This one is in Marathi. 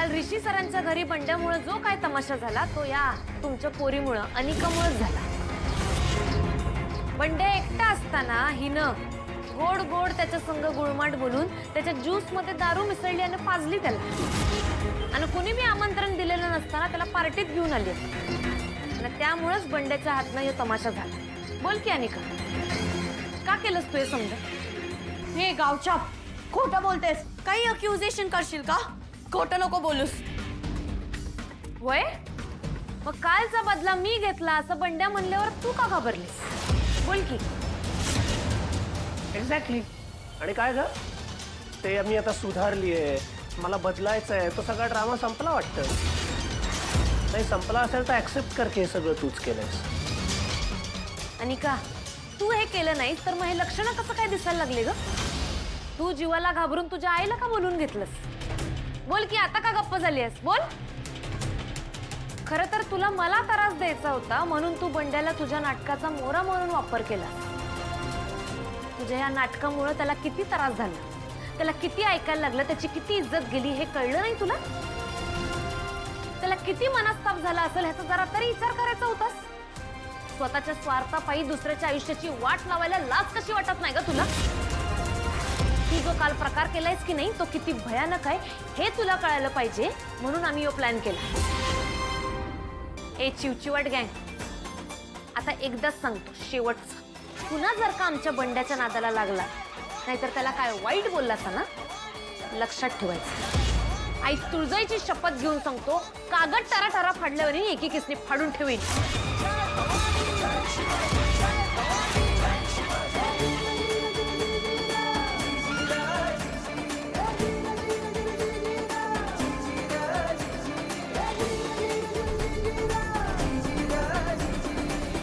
काल ऋषी सरांच्या घरी बंड्यामुळे जो काय तमाशा झाला तो या तुमच्या पोरीमुळे अनिकामुळेच झाला। बंड्या एकटा असताना हिनं गोड गोड त्याच्या संग गुळमाट बोलून त्याच्या ज्यूस मध्ये दारू मिसळली आणि पाजली त्याला। आणि कुणी बी आमंत्रण दिलेलं नसताना त्याला पार्टीत घेऊन आली आणि त्यामुळेच बंड्याच्या हातनं हे तमाशा झाला। बोल की अनिका, का केलंस तू हे समजा? हे गावच्या खोटं बोलतेस, काही अक्युजेशन करशील का? खोटं नको बोलूस। वय मग कालचा बदला मी घेतला असं बंड्या म्हणल्यावर तू का घाबरलीस? बोल की। एक्झॅक्टली। आणि काय ग, ते मी आता सुधारलीये, मला बदलायचं आहे, तो सगळा ड्रामा संपला वाटतं। नाही संपला असेल तर ऍक्सेप्ट कर की हे सगळं तूच केलंयस। अनिका, तू हे केलं नाहीस तर मग हे लक्षणं कसं काय दिसायला लागले ग? तू जीवाला घाबरून तुझ्या आईला का बोलून घेतलंस? बोल की, आता का गप्प झाली आहेस? बोल। खरं तर तुला मला त्रास द्यायचा होता म्हणून तू बंड्याला तुझ्या नाटकाचा मोरा म्हणून वापर केला। तुझ्या या नाटकामुळे त्याला किती त्रास झाला, त्याला किती ऐकायला लागलं, त्याची किती इज्जत गेली हे कळलं नाही तुला? त्याला किती मनस्ताप झाला असेल ह्याचा जरा तरी विचार करायचा होतास? स्वतःच्या स्वार्थापायी दुसऱ्याच्या आयुष्याची वाट लावायला लाज कशी वाटत नाही ग तुला? तू जो काल प्रकार केलायस की नाही तो किती भयानक आहे हे तुला कळायला पाहिजे म्हणून आम्ही यो प्लॅन केला। ए चिवचिवाट गँग, आता एकदाच सांगतो शेवटचं, पुन्हा जर का आमच्या बंड्याच्या नादाला लागला नाहीतर त्याला काय वाईट बोललास ना, लक्षात ठेवायचं। आई तुळजाईची शपथ घेऊन सांगतो, कागद टरा टरा फाडल्यावर एकी किसनी फाडून ठेवीन।